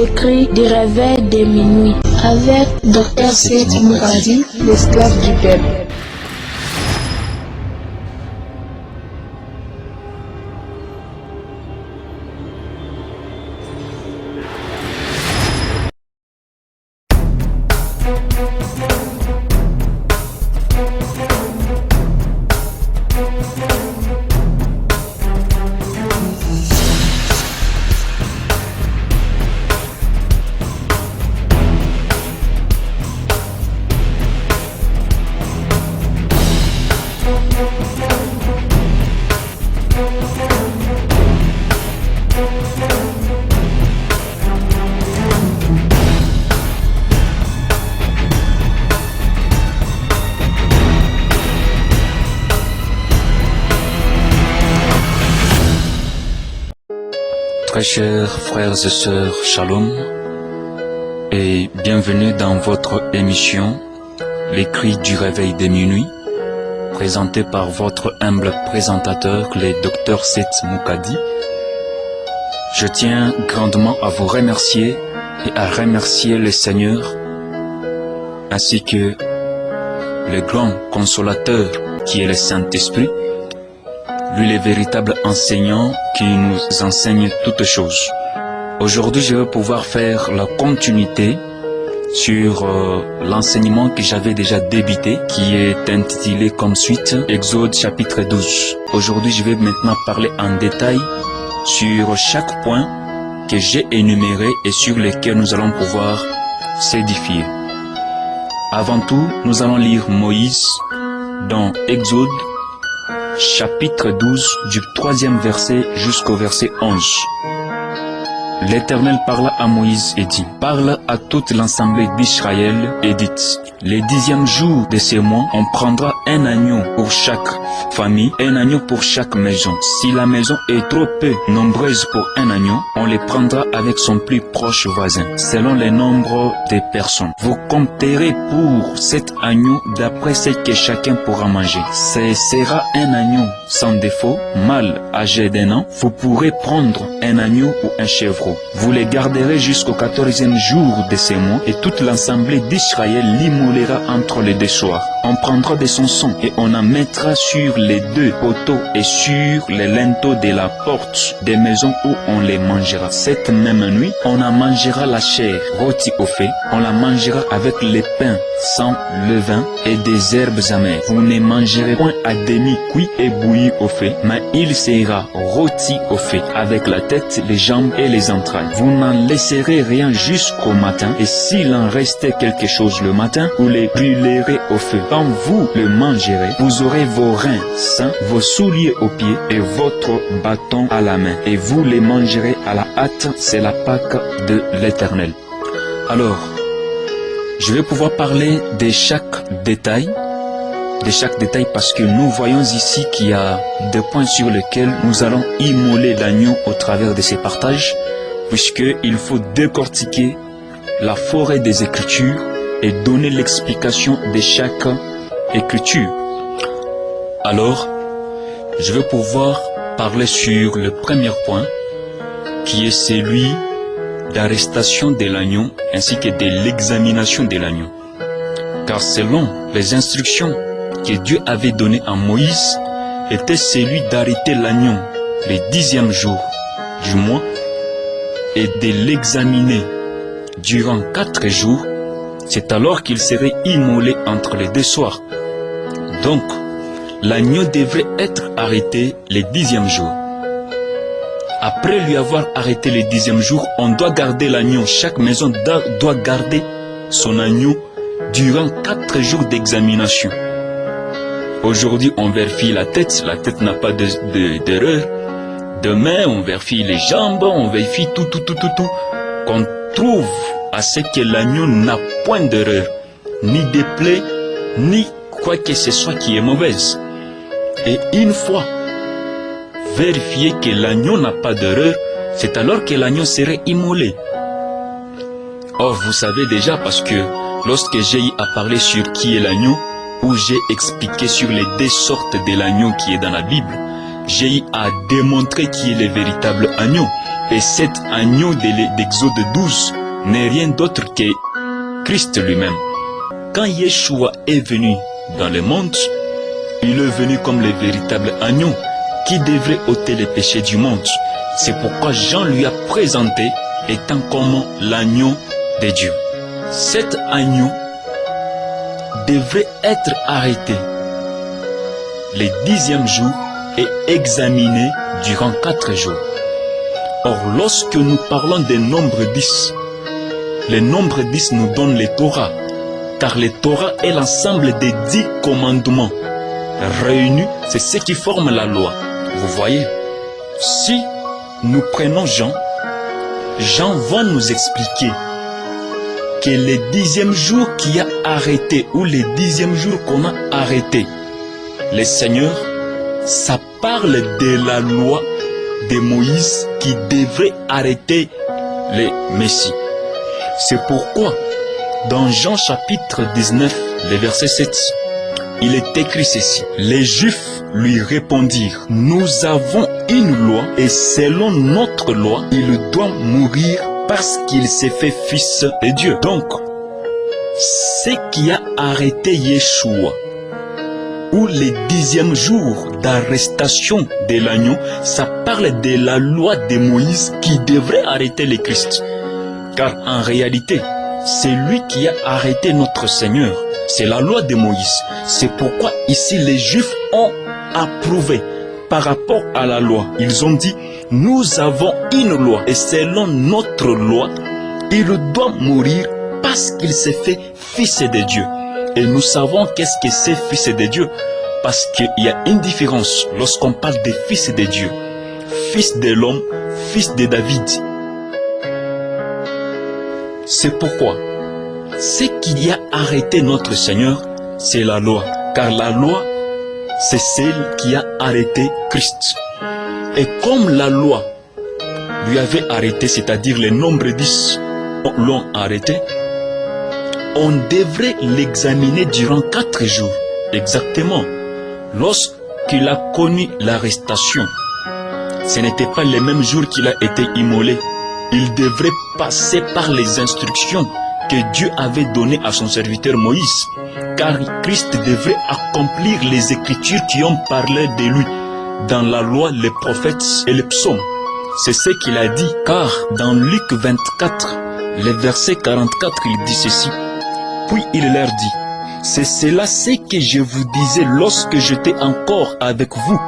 Écrit du réveil de minuit avec Dr Seth Moukadi, l'esclave du peuple. Très chers frères et sœurs, Shalom, et bienvenue dans votre émission, les cris du réveil de minuit, présentée par votre humble présentateur, le Dr Seth Moukadi. Je tiens grandement à vous remercier et à remercier le Seigneur, ainsi que le grand consolateur qui est le Saint-Esprit, lui le véritable enseignant qui nous enseigne toutes choses. Aujourd'hui, je vais pouvoir faire la continuité sur l'enseignement que j'avais déjà débuté, qui est intitulé comme suite Exode chapitre 12. Aujourd'hui, je vais maintenant parler en détail sur chaque point que j'ai énuméré et sur lesquels nous allons pouvoir s'édifier. Avant tout, nous allons lire Moïse dans Exode chapitre 12 du 3e verset jusqu'au verset 11. L'Éternel parla à Moïse et dit: parle à toute l'assemblée d'Israël et dites: le 10e jour de ce mois, on prendra un agneau pour chaque famille, un agneau pour chaque maison. Si la maison est trop peu nombreuse pour un agneau, on les prendra avec son plus proche voisin, selon le nombre des personnes. Vous compterez pour cet agneau d'après ce que chacun pourra manger. Ce sera un agneau sans défaut, mâle âgé d'1 an. Vous pourrez prendre un agneau ou un chevreau. Vous les garderez jusqu'au 14e jour de ce mois, et toute l'assemblée d'Israël l'immolera entre les deux soirs. On prendra de son sang et on en mettra sur les deux poteaux et sur les linteaux de la porte des maisons où on les mangera. Cette même nuit, on en mangera la chair rôtie au feu, on la mangera avec les pains sans levain et des herbes amères. Vous ne mangerez point à demi cuit et bouilli au feu, mais il sera rôti au feu, avec la tête, les jambes et les entrailles. Vous n'en laisserez rien jusqu'au matin, et s'il en restait quelque chose le matin, vous les brûlerez au feu. Quand vous le mangerez, vous aurez vos reins sains, vos souliers aux pieds et votre bâton à la main, et vous les mangerez à la hâte. C'est la Pâque de l'Éternel. Alors, je vais pouvoir parler de chaque détail, parce que nous voyons ici qu'il y a des points sur lesquels nous allons immoler l'agneau au travers de ces partages, puisqu'il faut décortiquer la forêt des Écritures et donner l'explication de chaque Écriture. Alors, je vais pouvoir parler sur le premier point, qui est celui d'arrestation de l'agneau ainsi que de l'examination de l'agneau. Car selon les instructions que Dieu avait données à Moïse, était celui d'arrêter l'agneau le 10e jour du mois et de l'examiner durant 4 jours. C'est alors qu'il serait immolé entre les deux soirs. Donc, l'agneau devrait être arrêté le 10e jour. Après lui avoir arrêté le 10e jour, on doit garder l'agneau. Chaque maison doit garder son agneau durant 4 jours d'examination. Aujourd'hui, on vérifie la tête n'a pas d'erreur. Demain, on vérifie les jambes, on vérifie tout. Qu'on trouve à ce que l'agneau n'a point d'erreur, ni de plaie, ni quoi que ce soit qui est mauvaise. Et une fois vérifier que l'agneau n'a pas d'erreur, c'est alors que l'agneau serait immolé. Or, vous savez déjà, parce que lorsque j'ai eu à parler sur qui est l'agneau, où j'ai expliqué sur les 2 sortes de l'agneau qui est dans la Bible, j'ai eu à démontrer qui est le véritable agneau. Et cet agneau d'Exode 12 n'est rien d'autre que Christ lui-même. Quand Yeshua est venu dans le monde, il est venu comme le véritable agneau qui devrait ôter les péchés du monde. C'est pourquoi Jean lui a présenté étant comme l'agneau de Dieu. Cet agneau devrait être arrêté le 10e jour et examiné durant 4 jours. Or, lorsque nous parlons des nombres 10, le nombre 10 nous donne les Torah, car le Torah est l'ensemble des 10 commandements. Réunis, c'est ce qui forme la loi. Vous voyez, si nous prenons Jean va nous expliquer que le 10e jour qui a arrêté, ou le 10e jour qu'on a arrêté, le Seigneur, ça parle de la loi de Moïse qui devrait arrêter le Messie. C'est pourquoi, dans Jean chapitre 19, le verset 7, il est écrit ceci. Les Juifs lui répondirent, nous avons une loi et selon notre loi, il doit mourir parce qu'il s'est fait fils de Dieu. Donc, ce qui a arrêté Yeshua, ou le 10e jour d'arrestation de l'agneau, ça parle de la loi de Moïse qui devrait arrêter le Christ. Car en réalité, c'est lui qui a arrêté notre Seigneur. C'est la loi de Moïse. C'est pourquoi ici les Juifs ont approuvé par rapport à la loi. Ils ont dit, nous avons une loi et selon notre loi, il doit mourir parce qu'il s'est fait fils de Dieu. Et nous savons qu'est-ce que c'est fils de Dieu, parce qu'il y a une différence lorsqu'on parle de fils de Dieu. Fils de l'homme, fils de David. C'est pourquoi ce qui a arrêté notre Seigneur, c'est la loi. Car la loi, c'est celle qui a arrêté Christ. Et comme la loi lui avait arrêté, c'est-à-dire le nombre 10 l'ont arrêté, on devrait l'examiner durant 4 jours. Exactement. Lorsqu'il a connu l'arrestation, ce n'était pas le même jour qu'il a été immolé. Il devrait passer par les instructions que Dieu avait données à son serviteur Moïse, car Christ devrait accomplir les Écritures qui ont parlé de lui dans la loi, les prophètes et les psaumes. C'est ce qu'il a dit, car dans Luc 24, le verset 44, il dit ceci. Puis il leur dit, c'est cela ce que je vous disais lorsque j'étais encore avec vous,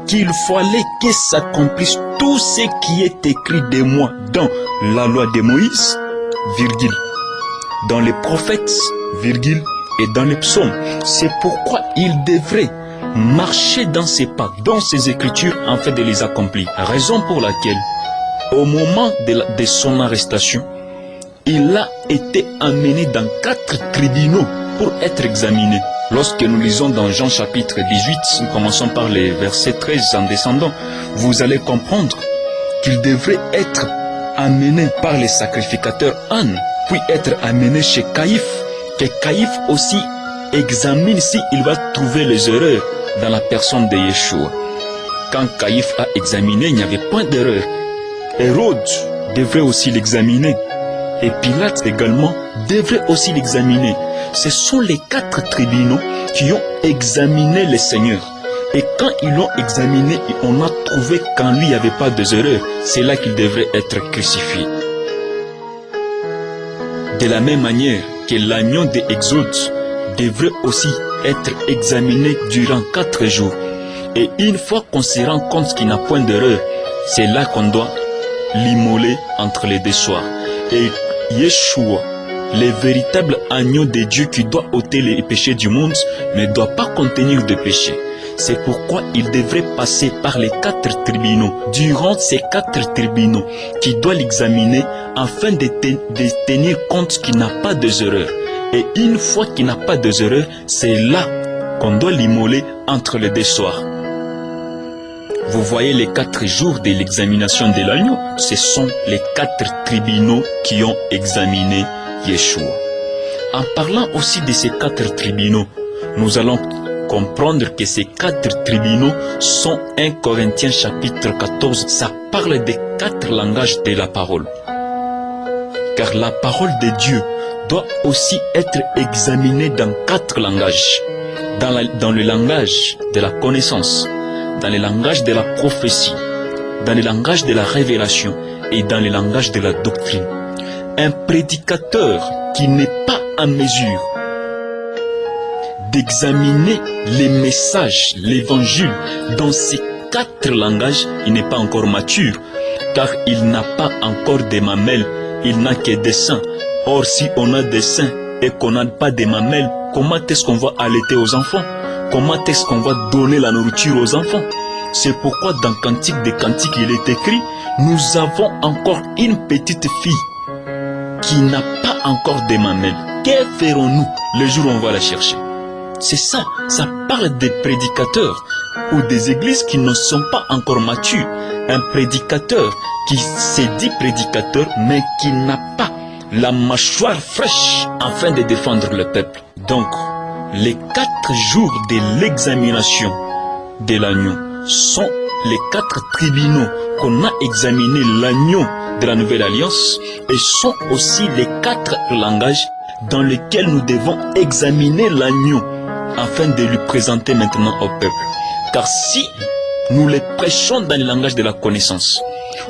qu'il fallait que s'accomplisse tout ce qui est écrit de moi dans la loi de Moïse, virgule, dans les prophètes, virgule, et dans les psaumes. C'est pourquoi il devrait marcher dans ses pas, dans ses écritures, afin de les accomplir. Raison pour laquelle, au moment de son arrestation, il a été amené dans 4 tribunaux pour être examiné. Lorsque nous lisons dans Jean chapitre 18, nous commençons par les versets 13 en descendant, vous allez comprendre qu'il devrait être amené par les sacrificateurs Anne, puis être amené chez Caïphe, que Caïphe aussi examine s'il va trouver les erreurs dans la personne de Yeshua. Quand Caïphe a examiné, il n'y avait point d'erreur. Hérode devrait aussi l'examiner. Et Pilate également devrait aussi l'examiner. Ce sont les 4 tribunaux qui ont examiné le Seigneur. Et quand ils l'ont examiné, on a trouvé qu'en lui il n'y avait pas d'erreur. C'est là qu'il devrait être crucifié. De la même manière que l'agneau d'Exode devrait aussi être examiné durant 4 jours. Et une fois qu'on se rend compte qu'il n'a point d'erreur, c'est là qu'on doit l'immoler entre les 2 soirs. Et Yeshua, le véritable agneau de Dieu qui doit ôter les péchés du monde, ne doit pas contenir de péché. C'est pourquoi il devrait passer par les 4 tribunaux. Durant ces 4 tribunaux, qui doit l'examiner afin de tenir compte qu'il n'a pas d'erreur. Et une fois qu'il n'a pas d'erreur, c'est là qu'on doit l'immoler entre les 2 soirs. Vous voyez les 4 jours de l'examination de l'agneau. Ce sont les 4 tribunaux qui ont examiné Yeshua. En parlant aussi de ces 4 tribunaux, nous allons comprendre que ces 4 tribunaux sont 1 Corinthiens chapitre 14. Ça parle des 4 langages de la parole. Car la parole de Dieu doit aussi être examinée dans 4 langages. Dans le langage de la connaissance, dans le langage de la prophétie, dans le langage de la révélation et dans le langage de la doctrine. Un prédicateur qui n'est pas en mesure d'examiner les messages, l'évangile, dans ces 4 langages, il n'est pas encore mature, car il n'a pas encore de mamelles, il n'a que des seins. Or, si on a des seins et qu'on n'a pas de mamelles, comment est-ce qu'on va allaiter aux enfants? Comment est-ce qu'on va donner la nourriture aux enfants? C'est pourquoi dans Cantique des Cantiques, il est écrit, nous avons encore une petite fille qui n'a pas encore de mamelles. Que ferons-nous le jour où on va la chercher? C'est ça, ça parle des prédicateurs ou des églises qui ne sont pas encore matures. Un prédicateur qui se dit prédicateur mais qui n'a pas la mâchoire fraîche afin de défendre le peuple. Donc, les 4 jours de l'examination de l'agneau sont les 4 tribunaux qu'on a examiné l'agneau de la nouvelle alliance et sont aussi les 4 langages dans lesquels nous devons examiner l'agneau afin de lui présenter maintenant au peuple. Car si nous les prêchons dans le langage de la connaissance,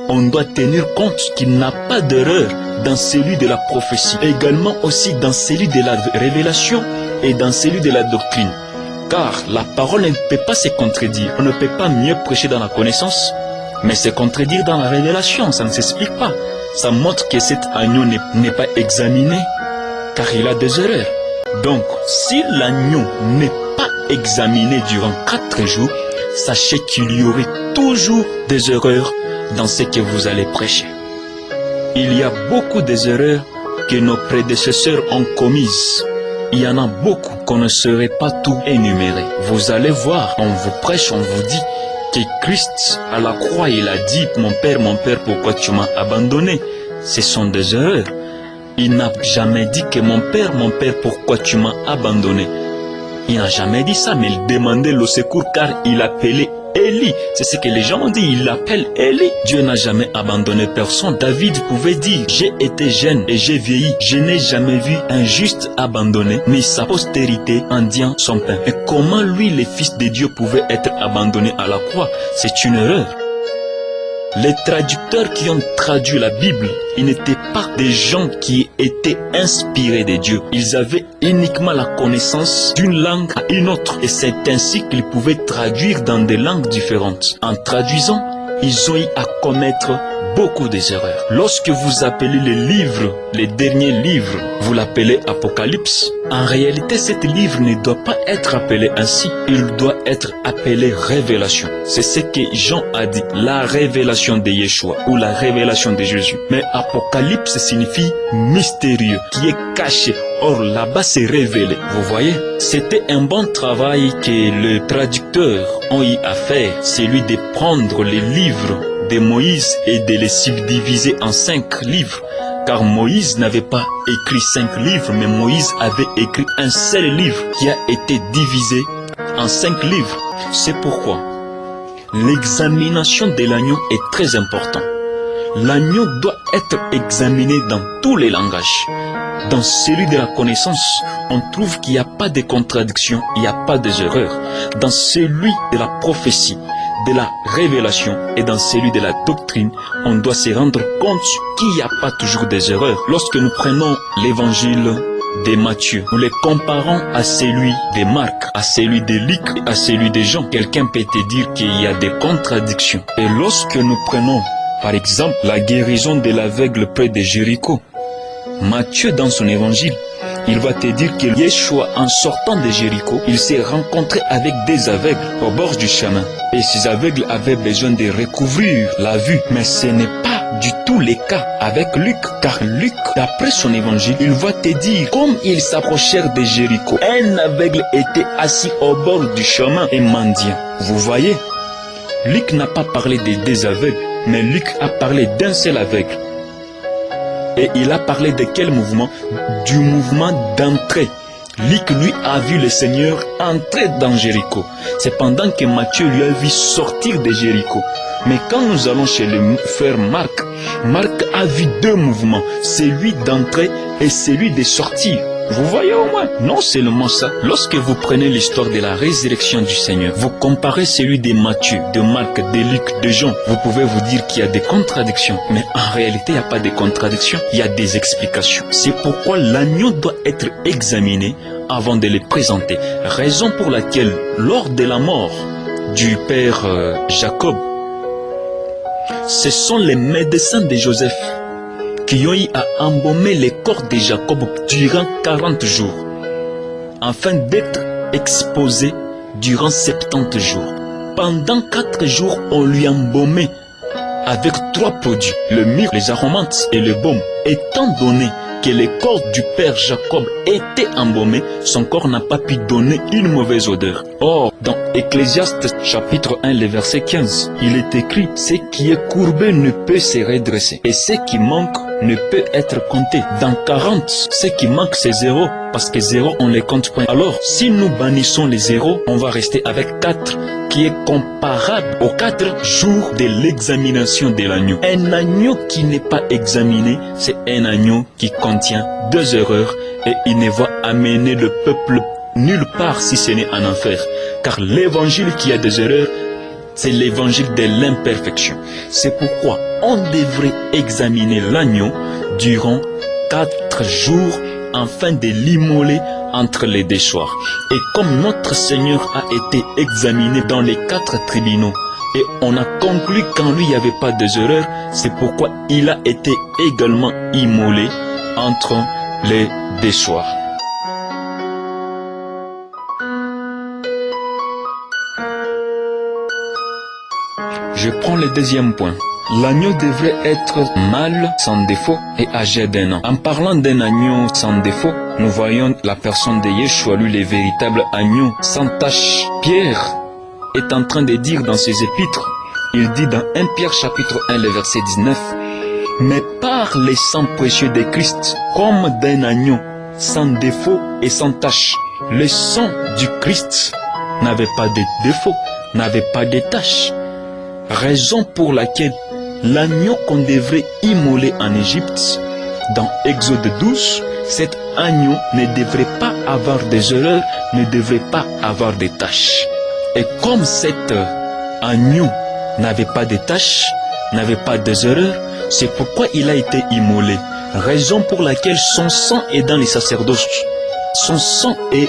on doit tenir compte qu'il n'a pas d'erreur dans celui de la prophétie, également aussi dans celui de la révélation et dans celui de la doctrine. Car la parole ne peut pas se contredire. On ne peut pas mieux prêcher dans la connaissance, mais se contredire dans la révélation, ça ne s'explique pas. Ça montre que cet agneau n'est pas examiné, car il a des erreurs. Donc, si l'agneau n'est pas examiné durant 4 jours, sachez qu'il y aurait toujours des erreurs dans ce que vous allez prêcher. Il y a beaucoup des erreurs que nos prédécesseurs ont commises. Il y en a beaucoup qu'on ne saurait pas tout énumérer. Vous allez voir, on vous prêche, on vous dit que Christ à la croix, il a dit « Mon Père, pourquoi tu m'as abandonné ?» Ce sont des erreurs. Il n'a jamais dit que mon Père, pourquoi tu m'as abandonné? Il n'a jamais dit ça, mais il demandait le secours car il appelait Élie. C'est ce que les gens ont dit, il l'appelle Élie. Dieu n'a jamais abandonné personne. David pouvait dire, j'ai été jeune et j'ai vieilli. Je n'ai jamais vu un juste abandonné, ni sa postérité mendiant son pain. Et comment lui, le Fils de Dieu, pouvait être abandonné à la croix? C'est une erreur. Les traducteurs qui ont traduit la Bible, ils n'étaient pas des gens qui étaient inspirés de Dieu. Ils avaient uniquement la connaissance d'une langue à une autre. Et c'est ainsi qu'ils pouvaient traduire dans des langues différentes. En traduisant, ils ont eu à commettre beaucoup des erreurs. Lorsque vous appelez les livres, les derniers livres, vous l'appelez Apocalypse. En réalité, cet livre ne doit pas être appelé ainsi. Il doit être appelé Révélation. C'est ce que Jean a dit, la révélation de Yeshua ou la révélation de Jésus. Mais Apocalypse signifie mystérieux, qui est caché. Or, là-bas, c'est révélé. Vous voyez, c'était un bon travail que les traducteurs ont eu à faire, celui de prendre les livres de Moïse et de les subdiviser en 5 livres. Car Moïse n'avait pas écrit 5 livres, mais Moïse avait écrit un seul livre qui a été divisé en 5 livres. C'est pourquoi l'examination de l'agneau est très importante. L'agneau doit être examiné dans tous les langages. Dans celui de la connaissance, on trouve qu'il n'y a pas de contradiction, il n'y a pas d'erreur. Dans celui de la prophétie, de la révélation et dans celui de la doctrine, on doit se rendre compte qu'il n'y a pas toujours des erreurs. Lorsque nous prenons l'évangile de Matthieu, nous les comparons à celui de Marc, à celui de Luc, à celui de Jean. Quelqu'un peut te dire qu'il y a des contradictions. Et lorsque nous prenons, par exemple, la guérison de l'aveugle près de Jéricho, Matthieu dans son évangile, il va te dire que Yeshua, en sortant de Jéricho, il s'est rencontré avec des aveugles au bord du chemin. Et ces aveugles avaient besoin de recouvrir la vue. Mais ce n'est pas du tout le cas avec Luc. Car Luc, d'après son évangile, il va te dire, comme ils s'approchèrent de Jéricho, un aveugle était assis au bord du chemin et mendiant. Vous voyez, Luc n'a pas parlé des deux aveugles, mais Luc a parlé d'un seul aveugle. Et il a parlé de quel mouvement? Du mouvement d'entrée Luc, lui, a vu le Seigneur entrer dans Jéricho. C'est pendant que Matthieu lui a vu sortir de Jéricho. Mais quand nous allons chez le frère Marc, Marc a vu deux mouvements, celui d'entrer et celui de sortir. Vous voyez au moins? Non seulement ça, lorsque vous prenez l'histoire de la résurrection du Seigneur, vous comparez celui de Matthieu, de Marc, de Luc, de Jean, vous pouvez vous dire qu'il y a des contradictions. Mais en réalité, il n'y a pas de contradictions, il y a des explications. C'est pourquoi l'agneau doit être examiné avant de le présenter. Raison pour laquelle, lors de la mort du père Jacob, ce sont les médecins de Joseph qui ont eu à embaumer le corps de Jacob durant 40 jours, afin d'être exposé durant 70 jours. Pendant 4 jours, on lui embaumait avec 3 produits, le myrrhe, les aromates et le baume. Étant donné que le corps du père Jacob était embaumé, son corps n'a pas pu donner une mauvaise odeur. Or, dans Ecclésiaste chapitre 1, le verset 15, il est écrit « Ce qui est courbé ne peut se redresser, et ce qui manque ne peut être compté. » Dans 40, ce qui manque c'est 0, parce que 0 on les compte point. Alors, si nous bannissons les 0, on va rester avec 4, qui est comparable aux 4 jours de l'examination de l'agneau. Un agneau qui n'est pas examiné, c'est un agneau qui contient 2 erreurs et il ne va amener le peuple nulle part si ce n'est en enfer. Car l'évangile qui a des erreurs, c'est l'évangile de l'imperfection. C'est pourquoi on devrait examiner l'agneau durant 4 jours afin de l'immoler entre les déchoirs. Et comme notre Seigneur a été examiné dans les 4 tribunaux, et on a conclu qu'en lui il n'y avait pas de erreurs, c'est pourquoi il a été également immolé entre les déchoirs. Je prends le deuxième point. L'agneau devrait être mâle, sans défaut et âgé d'1 an. En parlant d'un agneau sans défaut, nous voyons la personne de Yeshua, lui, le véritable agneau sans tache. Pierre est en train de dire dans ses épîtres, il dit dans 1 Pierre chapitre 1, le verset 19, « Mais par les sangs précieux de Christ, comme d'un agneau, sans défaut et sans tache. » Le sang du Christ n'avait pas de défaut, n'avait pas de tache. Raison pour laquelle l'agneau qu'on devrait immoler en Égypte, dans Exode 12, cet agneau ne devrait pas avoir des erreurs, ne devrait pas avoir des taches. Et comme cet agneau n'avait pas de taches, n'avait pas des erreurs, c'est pourquoi il a été immolé. Raison pour laquelle son sang est dans les sacerdoces. Son sang est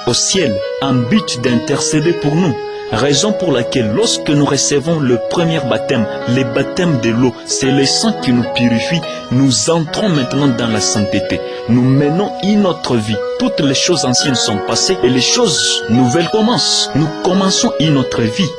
au ciel, en but d'intercéder pour nous. Raison pour laquelle lorsque nous recevons le premier baptême, le baptême de l'eau, c'est le sang qui nous purifie, nous entrons maintenant dans la sainteté. Nous menons une autre vie. Toutes les choses anciennes sont passées et les choses nouvelles commencent. Nous commençons une autre vie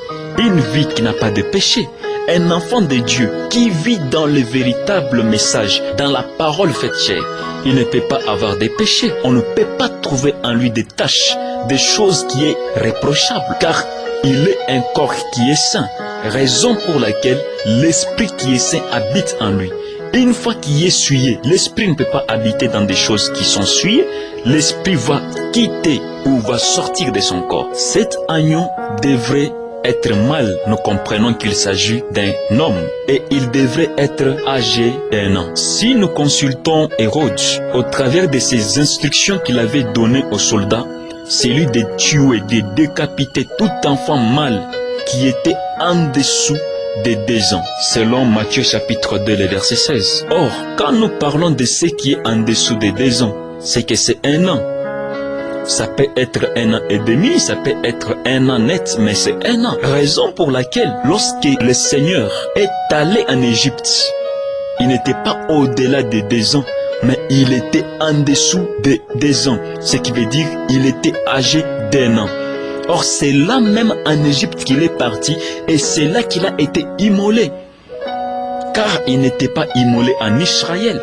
qui n'a pas de péché. Un enfant de Dieu qui vit dans le véritable message, dans la parole faite chair. Il ne peut pas avoir des péchés. On ne peut pas trouver en lui des taches, des choses qui est reprochable, car il est un corps qui est saint, raison pour laquelle l'esprit qui est saint habite en lui. Une fois qu'il est souillé, l'esprit ne peut pas habiter dans des choses qui sont souillées, l'esprit va quitter ou va sortir de son corps. Cet agneau devrait être mâle, nous comprenons qu'il s'agit d'un homme et il devrait être âgé d'1 an. Si nous consultons Hérode, au travers de ses instructions qu'il avait données aux soldats, celui de tuer, de décapiter tout enfant mâle qui était en dessous de 2 ans, selon Matthieu chapitre 2, le verset 16. Or, quand nous parlons de ce qui est en dessous de 2 ans, c'est que c'est 1 an. Ça peut être 1 an et demi, ça peut être 1 an net, mais c'est 1 an. Raison pour laquelle, lorsque le Seigneur est allé en Égypte, il n'était pas au-delà de 2 ans, mais il était en dessous de 2 ans. Ce qui veut dire qu'il était âgé d'1 an. Or, c'est là même en Égypte qu'il est parti et c'est là qu'il a été immolé. Car il n'était pas immolé en Israël,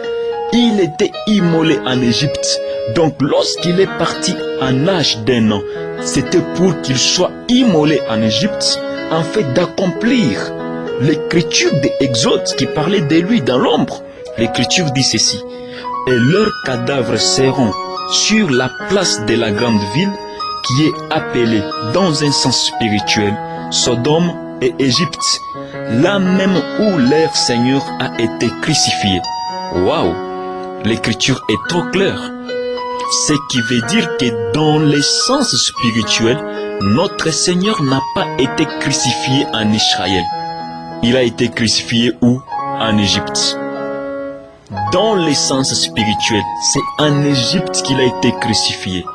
il était immolé en Égypte. Donc, lorsqu'il est parti en âge d'1 an, c'était pour qu'il soit immolé en Égypte, en fait d'accomplir l'écriture d'Exode qui parlait de lui dans l'ombre. L'écriture dit ceci: et leurs cadavres seront sur la place de la grande ville qui est appelée dans un sens spirituel Sodome et Égypte, là même où leur Seigneur a été crucifié. Waouh! L'écriture est trop claire. Ce qui veut dire que dans le sens spirituel, notre Seigneur n'a pas été crucifié en Israël. Il a été crucifié où? En Égypte. Dans le sens spirituel, c'est en Égypte qu'il a été crucifié.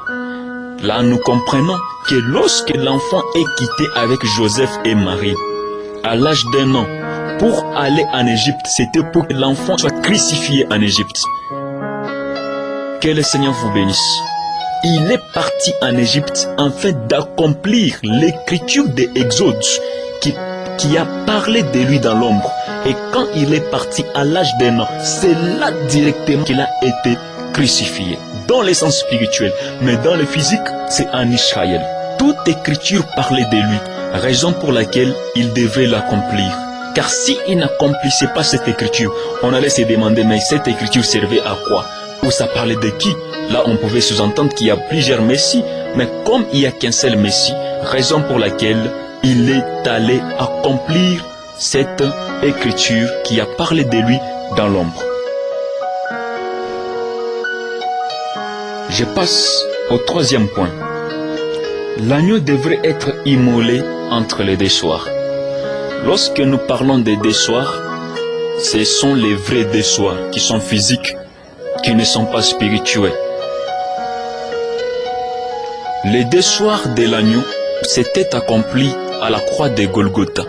Là, nous comprenons que lorsque l'enfant est quitté avec Joseph et Marie, à l'âge d'1 an, pour aller en Égypte, c'était pour que l'enfant soit crucifié en Égypte. Que le Seigneur vous bénisse. Il est parti en Égypte afin d'accomplir l'écriture de Exode qui a parlé de lui dans l'ombre. Et quand il est parti à l'âge d'1 an, c'est là directement qu'il a été crucifié. Dans le sens spirituel, mais dans le physique, c'est en Israël. Toute écriture parlait de lui, raison pour laquelle il devait l'accomplir. Car s'il n'accomplissait pas cette écriture, on allait se demander, mais cette écriture servait à quoi? Ou ça parlait de qui? Là, on pouvait sous-entendre qu'il y a plusieurs messies, mais comme il n'y a qu'un seul messie, raison pour laquelle il est allé accomplir cette écriture qui a parlé de lui dans l'ombre. Je passe au troisième point. L'agneau devrait être immolé entre les deux soirs. Lorsque nous parlons des deux soirs, ce sont les vrais deux soirs qui sont physiques, qui ne sont pas spirituels. Les deux soirs de l'agneau s'étaient accomplis à la croix de Golgotha.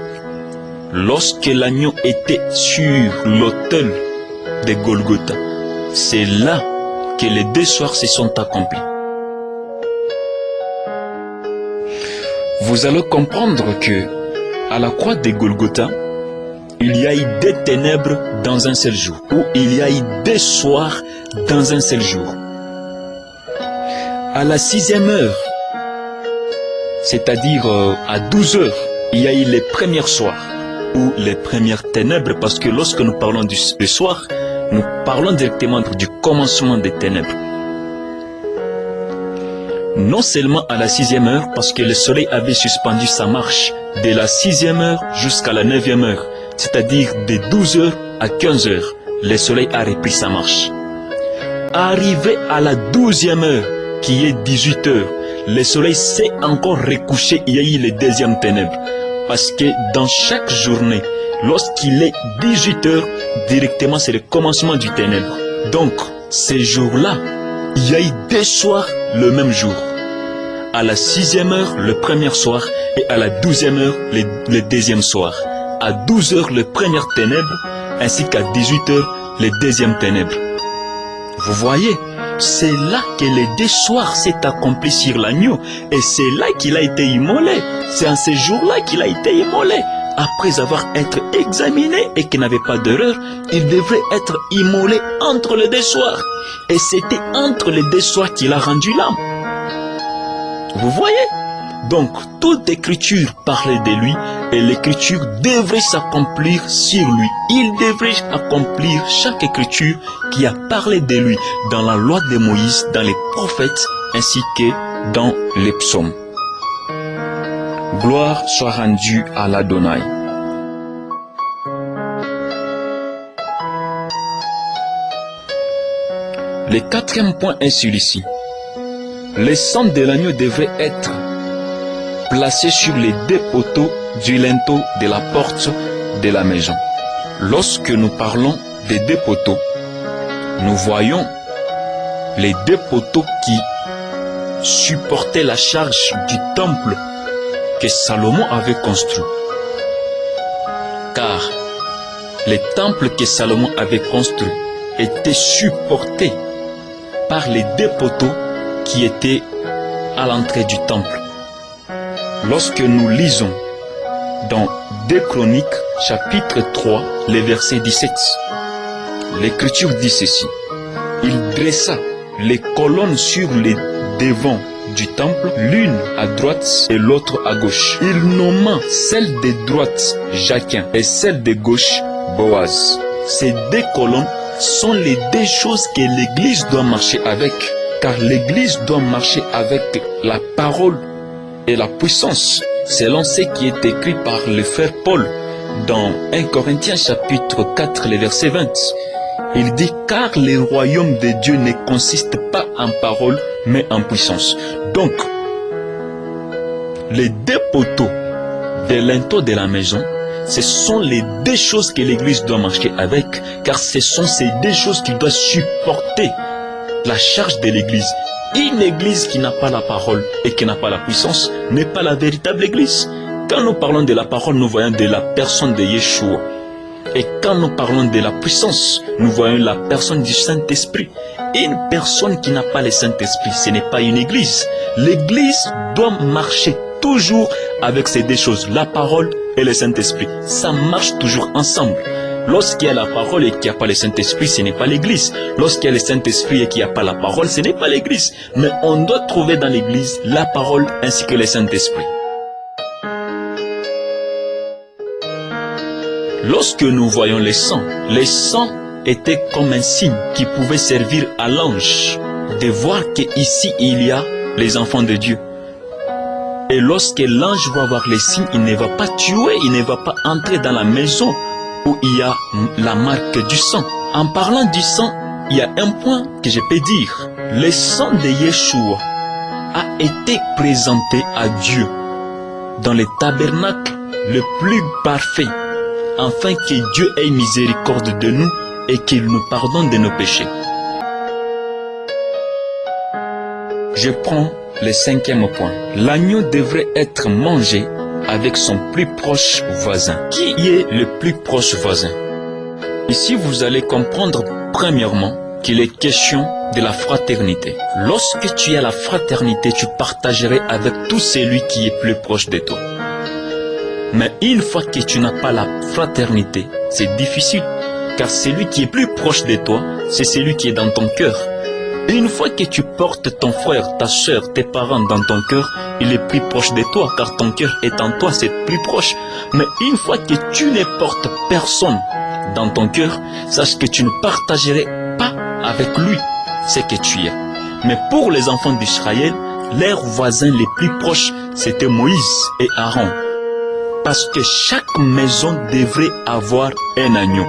Lorsque l'agneau était sur l'autel de Golgotha, c'est là que les deux soirs se sont accomplis. Vous allez comprendre que à la croix de Golgotha, il y a eu des ténèbres dans un seul jour, ou il y a eu des soirs dans un seul jour. À la 6e heure, c'est-à-dire à 12 heures, il y a eu les premiers soirs, ou les premières ténèbres, parce que lorsque nous parlons du soir, nous parlons directement du commencement des ténèbres. Non seulement à la 6e heure, parce que le soleil avait suspendu sa marche de la 6e heure jusqu'à la 9e heure, c'est-à-dire de 12 heures à 15 heures, le soleil a repris sa marche. Arrivé à la 12e heure, qui est 18 heures, le soleil s'est encore recouché, il y a eu les deuxièmes ténèbres. Parce que dans chaque journée, lorsqu'il est 18 heures, directement c'est le commencement du ténèbre. Donc, ces jours-là, il y a eu deux soirs le même jour. À la 6e heure, le premier soir, et à la 12e heure, le deuxième soir. À 12 heures, le premier ténèbre, ainsi qu'à 18 heures, le deuxième ténèbre. Vous voyez, c'est là que les deux soirs s'est accompli sur l'agneau, et c'est là qu'il a été immolé. C'est en ce jour-là qu'il a été immolé. Après avoir été examiné et qu'il n'avait pas d'erreur, il devrait être immolé entre les deux soirs. Et c'était entre les deux soirs qu'il a rendu l'âme. Vous voyez? Donc, toute écriture parlait de lui et l'écriture devrait s'accomplir sur lui. Il devrait accomplir chaque écriture qui a parlé de lui dans la loi de Moïse, dans les prophètes ainsi que dans les psaumes. Gloire soit rendue à l'Adonai. Le quatrième point est celui-ci. Le sang de l'agneau devrait être placé sur les deux poteaux du linteau de la porte de la maison. Lorsque nous parlons des deux poteaux, nous voyons les deux poteaux qui supportaient la charge du temple que Salomon avait construit. Car le temple que Salomon avait construit était supporté par les deux poteaux qui étaient à l'entrée du temple. Lorsque nous lisons dans 2 Chroniques, chapitre 3, le verset 17, l'Écriture dit ceci. Il dressa les colonnes sur les devants du temple, l'une à droite et l'autre à gauche. Il nomma celle de droite Jachin et celle de gauche Boaz. Ces deux colonnes sont les deux choses que l'Église doit marcher avec. car l'Église doit marcher avec la parole et la puissance, selon ce qui est écrit par le frère Paul dans 1 Corinthiens chapitre 4, le verset 20. Il dit, car le royaume de Dieu ne consiste pas en parole, mais en puissance. Donc, les deux poteaux de linteau de la maison, ce sont les deux choses que l'Église doit marcher avec, car ce sont ces deux choses qui doivent supporter la charge de l'Église. Une Église qui n'a pas la parole et qui n'a pas la puissance n'est pas la véritable Église. Quand nous parlons de la parole, nous voyons de la personne de Yeshua. Et quand nous parlons de la puissance, nous voyons la personne du Saint-Esprit. Une personne qui n'a pas le Saint-Esprit, ce n'est pas une Église. L'Église doit marcher toujours avec ces deux choses, la parole et le Saint-Esprit. Ça marche toujours ensemble. Lorsqu'il y a la parole et qu'il n'y a pas le Saint-Esprit, ce n'est pas l'Église. Lorsqu'il y a le Saint-Esprit et qu'il n'y a pas la parole, ce n'est pas l'Église. Mais on doit trouver dans l'Église la parole ainsi que le Saint-Esprit. Lorsque nous voyons les sang était comme un signe qui pouvait servir à l'ange de voir qu'ici il y a les enfants de Dieu. Et lorsque l'ange va voir les signes, il ne va pas tuer, il ne va pas entrer dans la maison où il y a la marque du sang. En parlant du sang, il y a un point que je peux dire. Le sang de Yeshua a été présenté à Dieu dans le tabernacle le plus parfait, afin que Dieu ait miséricorde de nous et qu'il nous pardonne de nos péchés. Je prends le cinquième point. L'agneau devrait être mangé avec son plus proche voisin. Qui est le plus proche voisin? Ici, vous allez comprendre premièrement qu'il est question de la fraternité. Lorsque tu as la fraternité, tu partagerais avec tout celui qui est plus proche de toi. Mais une fois que tu n'as pas la fraternité, c'est difficile. Car celui qui est plus proche de toi, c'est celui qui est dans ton cœur. Une fois que tu portes ton frère, ta soeur, tes parents dans ton cœur, il est plus proche de toi, car ton cœur est en toi, c'est plus proche. Mais une fois que tu ne portes personne dans ton cœur, sache que tu ne partagerais pas avec lui ce que tu es. Mais pour les enfants d'Israël, leurs voisins les plus proches, c'était Moïse et Aaron. Parce que chaque maison devrait avoir un agneau.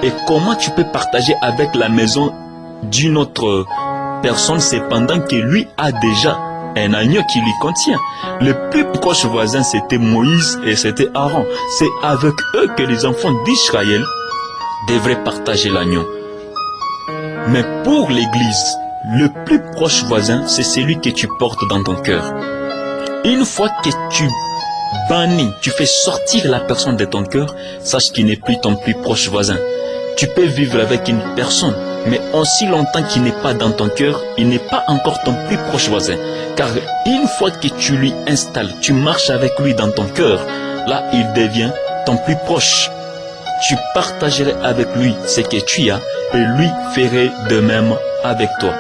Et comment tu peux partager avec la maison d'une autre personne cependant que lui a déjà un agneau qui lui contient? Le plus proche voisin, c'était Moïse et c'était Aaron. C'est avec eux que les enfants d'Israël devraient partager l'agneau. Mais pour l'Église, le plus proche voisin, c'est celui que tu portes dans ton cœur. Une fois que tu bannis, tu fais sortir la personne de ton cœur, sache qu'il n'est plus ton plus proche voisin. Tu peux vivre avec une personne, mais aussi longtemps qu'il n'est pas dans ton cœur, il n'est pas encore ton plus proche voisin. Car une fois que tu lui installes, tu marches avec lui dans ton cœur, là il devient ton plus proche. Tu partagerais avec lui ce que tu as et lui ferait de même avec toi.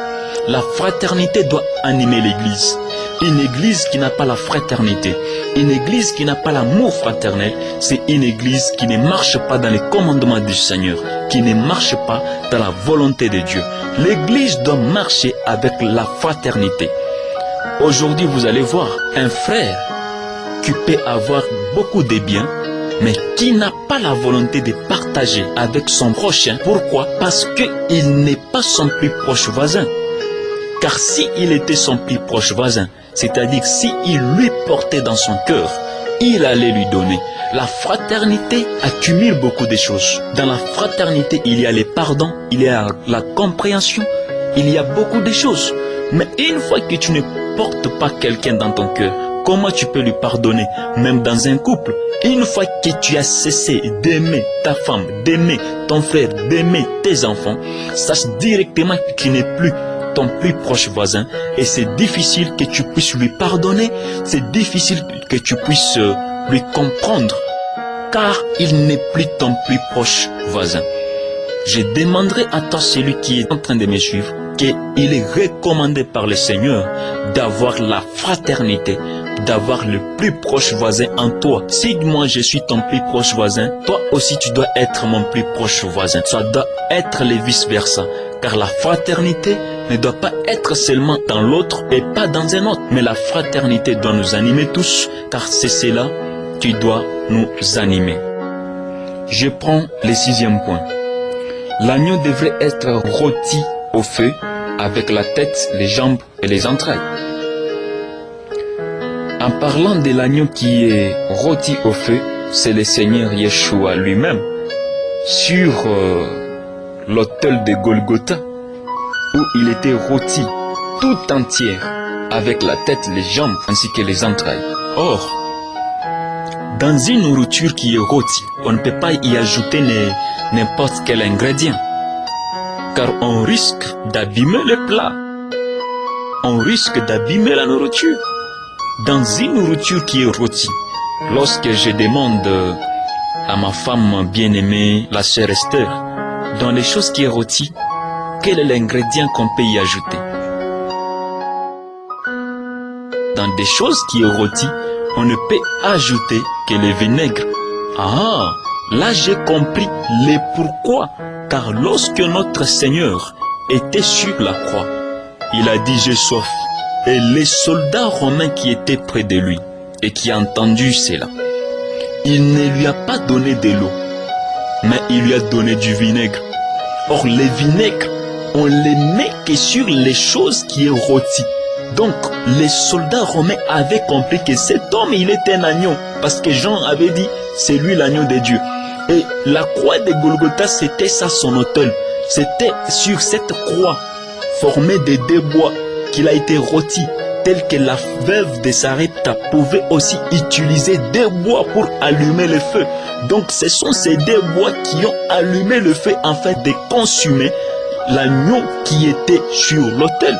La fraternité doit animer l'Église. Une Église qui n'a pas la fraternité, une Église qui n'a pas l'amour fraternel, c'est une Église qui ne marche pas dans les commandements du Seigneur, qui ne marche pas dans la volonté de Dieu. L'Église doit marcher avec la fraternité. Aujourd'hui, vous allez voir un frère qui peut avoir beaucoup de biens, mais qui n'a pas la volonté de partager avec son prochain. Pourquoi? Parce qu'il n'est pas son plus proche voisin. Car s'il était son plus proche voisin, c'est-à-dire s'il lui portait dans son cœur, il allait lui donner. La fraternité accumule beaucoup de choses. Dans la fraternité, il y a les pardons, il y a la compréhension, il y a beaucoup de choses. Mais une fois que tu ne portes pas quelqu'un dans ton cœur, comment tu peux lui pardonner? Même dans un couple, une fois que tu as cessé d'aimer ta femme, d'aimer ton frère, d'aimer tes enfants, sache directement qu'il n'est plus ton plus proche voisin et c'est difficile que tu puisses lui pardonner, c'est difficile que tu puisses lui comprendre car il n'est plus ton plus proche voisin. Je demanderai à toi, celui qui est en train de me suivre, qu'il est recommandé par le Seigneur d'avoir la fraternité, d'avoir le plus proche voisin en toi. Si moi je suis ton plus proche voisin, toi aussi tu dois être mon plus proche voisin. Ça doit être le vice-versa. Car la fraternité ne doit pas être seulement dans l'autre et pas dans un autre. Mais la fraternité doit nous animer tous, car c'est cela qui doit nous animer. Je prends le 6e point. L'agneau devrait être rôti au feu avec la tête, les jambes et les entrailles. En parlant de l'agneau qui est rôti au feu, c'est le Seigneur Yeshua lui-même sur l'autel de Golgotha, où il était rôti tout entier avec la tête, les jambes ainsi que les entrailles. Or, dans une nourriture qui est rôtie, on ne peut pas y ajouter n'importe quel ingrédient, car on risque d'abîmer le plat, on risque d'abîmer la nourriture. Dans une nourriture qui est rôtie, lorsque je demande à ma femme bien-aimée, la sœur Esther, dans les choses qui est rôties, quel est l'ingrédient qu'on peut y ajouter? Dans des choses qui est rôties, on ne peut ajouter que le vinaigre. Ah, là j'ai compris le pourquoi. Car lorsque notre Seigneur était sur la croix, il a dit « J'ai soif ». Et les soldats romains qui étaient près de lui et qui ont entendu cela, il ne lui a pas donné de l'eau, mais il lui a donné du vinaigre. Or, le vinaigre, on ne le met que sur les choses qui est rôties. Donc, les soldats romains avaient compris que cet homme, il était un agneau. Parce que Jean avait dit, c'est lui l'agneau de Dieu. Et la croix de Golgotha, c'était ça son autel. C'était sur cette croix, formée de deux bois, qu'il a été rôti, tel que la veuve de Sarepta pouvait aussi utiliser deux bois pour allumer le feu. Donc ce sont ces deux bois qui ont allumé le feu afin de consumer l'agneau qui était sur l'autel.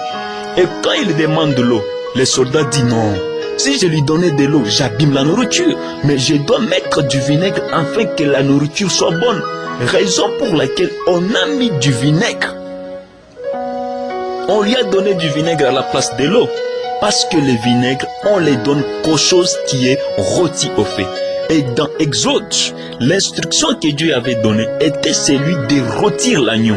Et quand il demande de l'eau, les soldats disent non. Si je lui donnais de l'eau, j'abîme la nourriture. Mais je dois mettre du vinaigre afin que la nourriture soit bonne. Raison pour laquelle on a mis du vinaigre. On lui a donné du vinaigre à la place de l'eau. Parce que le vinaigre, on les donne qu'aux choses qui est rôti au feu. Et dans Exode, l'instruction que Dieu avait donnée était celui de rôtir l'agneau.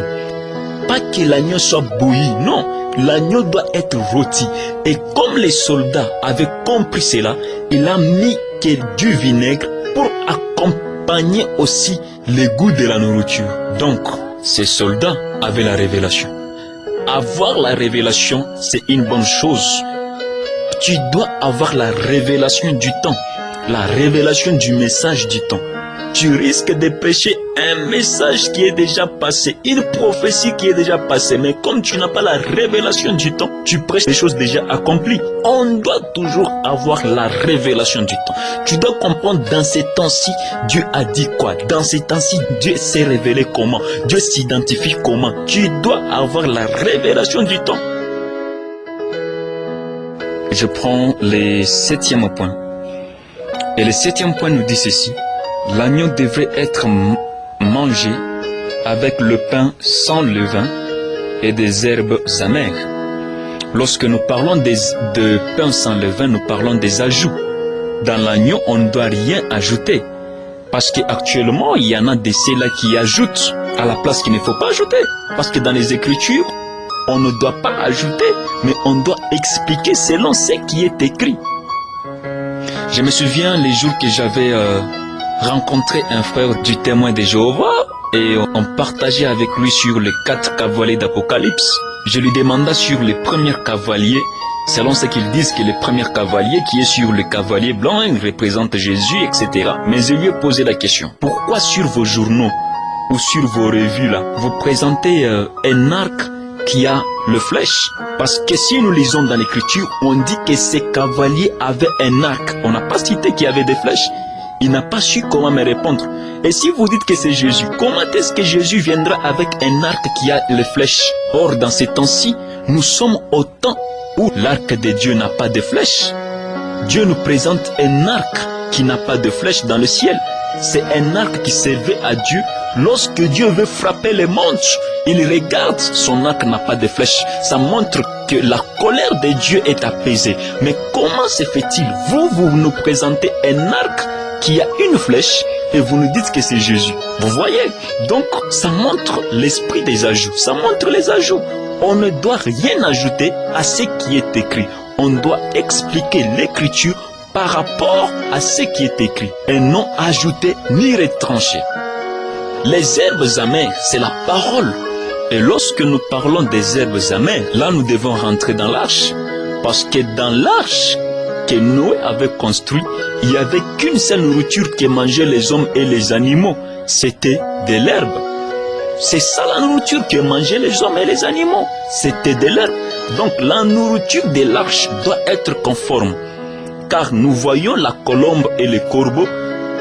Pas que l'agneau soit bouilli, non. L'agneau doit être rôti. Et comme les soldats avaient compris cela, il a mis que du vinaigre pour accompagner aussi le goût de la nourriture. Donc, ces soldats avaient la révélation. Avoir la révélation, c'est une bonne chose. Tu dois avoir la révélation du temps, la révélation du message du temps. Tu risques de prêcher un message qui est déjà passé, une prophétie qui est déjà passée. Mais comme tu n'as pas la révélation du temps, tu prêches des choses déjà accomplies. On doit toujours avoir la révélation du temps. Tu dois comprendre dans ces temps-ci, Dieu a dit quoi. Dans ces temps-ci, Dieu s'est révélé comment. Dieu s'identifie comment. Tu dois avoir la révélation du temps. Je prends le 7e point. Et le 7e point nous dit ceci. L'agneau devrait être mangé avec le pain sans levain et des herbes amères. Lorsque nous parlons de pain sans levain, nous parlons des ajouts. Dans l'agneau, on ne doit rien ajouter. Parce qu'actuellement, il y en a de ceux-là qui ajoutent à la place qu'il ne faut pas ajouter. Parce que dans les Écritures, on ne doit pas ajouter, mais on doit expliquer selon ce qui est écrit. Je me souviens les jours que j'avais rencontré un frère du témoin de Jéhovah et on partageait avec lui sur les 4 cavaliers d'Apocalypse. Je lui demanda sur les premiers cavaliers, selon ce qu'ils disent que le premier cavalier qui est sur le cavalier blanc représente Jésus, etc. Mais je lui ai posé la question, pourquoi sur vos journaux ou sur vos revues là, vous présentez un arc qui a le flèche? Parce que si nous lisons dans l'écriture, on dit que ces cavaliers avaient un arc. On n'a pas cité qu'il y avait des flèches. Il n'a pas su comment me répondre. Et si vous dites que c'est Jésus, comment est-ce que Jésus viendra avec un arc qui a les flèches? Or, dans ces temps-ci, nous sommes au temps où l'arc de Dieu n'a pas de flèches. Dieu nous présente un arc qui n'a pas de flèches dans le ciel. C'est un arc qui servait à Dieu. Lorsque Dieu veut frapper les mondes, il regarde, son arc n'a pas de flèches. Ça montre que la colère de Dieu est apaisée. Mais comment se fait-il? Vous nous présentez un arc qui a une flèche et vous nous dites que c'est Jésus. Vous voyez? Donc, ça montre l'esprit des ajouts. Ça montre les ajouts. On ne doit rien ajouter à ce qui est écrit. On doit expliquer l'écriture par rapport à ce qui est écrit et non ajouter ni retrancher. Les herbes amères, c'est la parole. Et lorsque nous parlons des herbes amères, là nous devons rentrer dans l'arche. Parce que dans l'arche que Noé avait construit, il n'y avait qu'une seule nourriture que mangeaient les hommes et les animaux. C'était de l'herbe. C'est ça la nourriture que mangeaient les hommes et les animaux. C'était de l'herbe. Donc la nourriture de l'arche doit être conforme. Car nous voyons la colombe et les corbeaux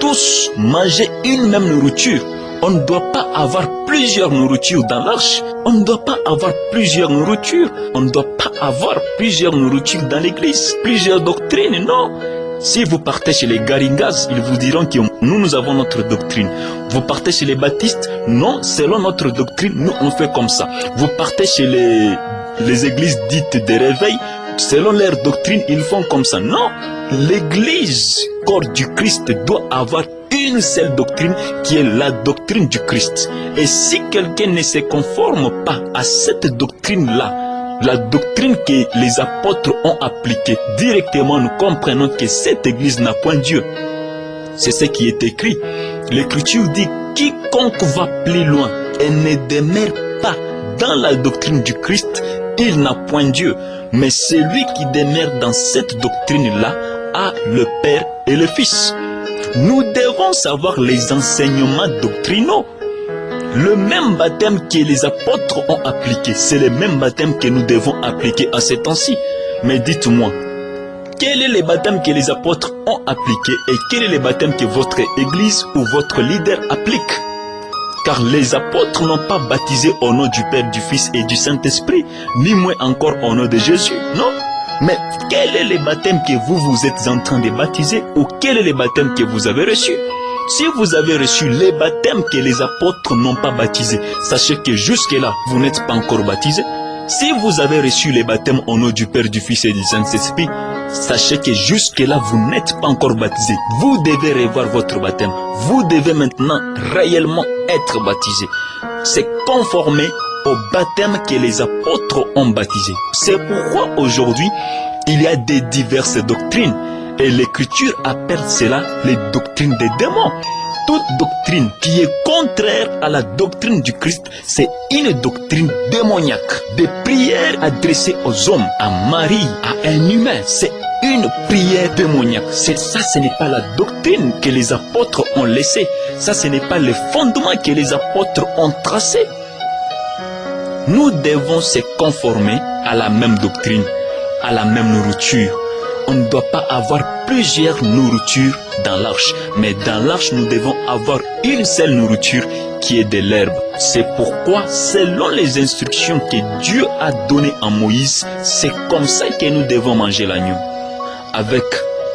tous manger une même nourriture. On ne doit pas avoir plusieurs nourritures dans l'arche. On ne doit pas avoir plusieurs nourritures. On ne doit pas avoir plusieurs nourritures dans l'église. Plusieurs doctrines, non. Si vous partez chez les Garingas, ils vous diront que nous avons notre doctrine. Vous partez chez les baptistes, non, selon notre doctrine, nous on fait comme ça. Vous partez chez les églises dites de réveil, selon leur doctrine, ils font comme ça. Non, l'église, corps du Christ, doit avoir une seule doctrine qui est la doctrine du Christ. Et si quelqu'un ne se conforme pas à cette doctrine-là, la doctrine que les apôtres ont appliquée, directement nous comprenons que cette église n'a point Dieu. C'est ce qui est écrit. L'écriture dit, quiconque va plus loin et ne demeure pas dans la doctrine du Christ, il n'a point Dieu. Mais celui qui demeure dans cette doctrine-là a le Père et le Fils. Nous devons savoir les enseignements doctrinaux. Le même baptême que les apôtres ont appliqué, c'est le même baptême que nous devons appliquer à ces temps-ci. Mais dites-moi, quel est le baptême que les apôtres ont appliqué et quel est le baptême que votre église ou votre leader applique? Car les apôtres n'ont pas baptisé au nom du Père, du Fils et du Saint-Esprit, ni moins encore au nom de Jésus, non? Mais quel est le baptême que vous êtes en train de baptiser ou quel est le baptême que vous avez reçu? Si vous avez reçu les baptêmes que les apôtres n'ont pas baptisés, sachez que jusque-là, vous n'êtes pas encore baptisés. Si vous avez reçu les baptêmes au nom du Père, du Fils et du Saint-Esprit, sachez que jusque-là, vous n'êtes pas encore baptisés. Vous devez revoir votre baptême. Vous devez maintenant réellement être baptisé. C'est conformer au baptême que les apôtres ont baptisé. C'est pourquoi aujourd'hui, il y a des diverses doctrines. Et l'Écriture appelle cela les doctrines des démons. Toute doctrine qui est contraire à la doctrine du Christ, c'est une doctrine démoniaque. Des prières adressées aux hommes, à Marie, à un humain, c'est une prière démoniaque. C'est ça, ce n'est pas la doctrine que les apôtres ont laissée. Ça, ce n'est pas le fondement que les apôtres ont tracé. Nous devons se conformer à la même doctrine, à la même nourriture. On ne doit pas avoir plusieurs nourritures dans l'arche, mais dans l'arche, nous devons avoir une seule nourriture qui est de l'herbe. C'est pourquoi, selon les instructions que Dieu a données à Moïse, c'est comme ça que nous devons manger l'agneau, avec